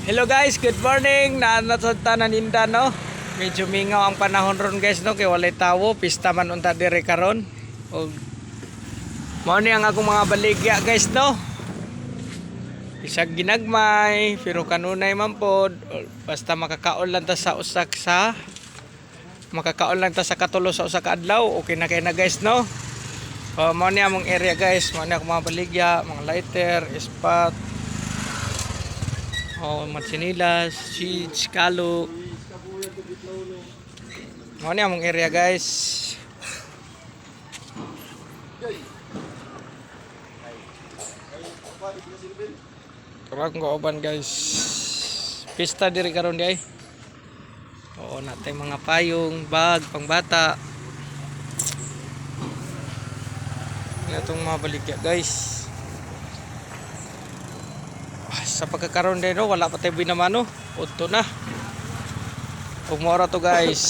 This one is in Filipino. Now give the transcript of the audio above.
Hello guys, good morning. Naanatanta na ninda no. Medyo mingaw ang panahon ron guys no kay walay tawo, pista man unta dire karon. Og mao ni ang akong mga baligya guys no. Isag ginagmay, pero kanunay man pod. Basta makakaon lang ta sa usak sa makakaon lang ta sa katulo sa usa ka adlaw, okay na kay na guys no. Mao ni among area guys, mao ni akong mga baligya, mga lighter, spot. Matsinilas, seeds, kalo. Ano ni among area guys. Karang gooban guys. Pista diri karon di ay. Oo, natay mga payong, bag, pangbata. Itong mga baligya guys. Sa pagkakaroon din no, wala pa tayo binamano. Punto na. Pumora to guys.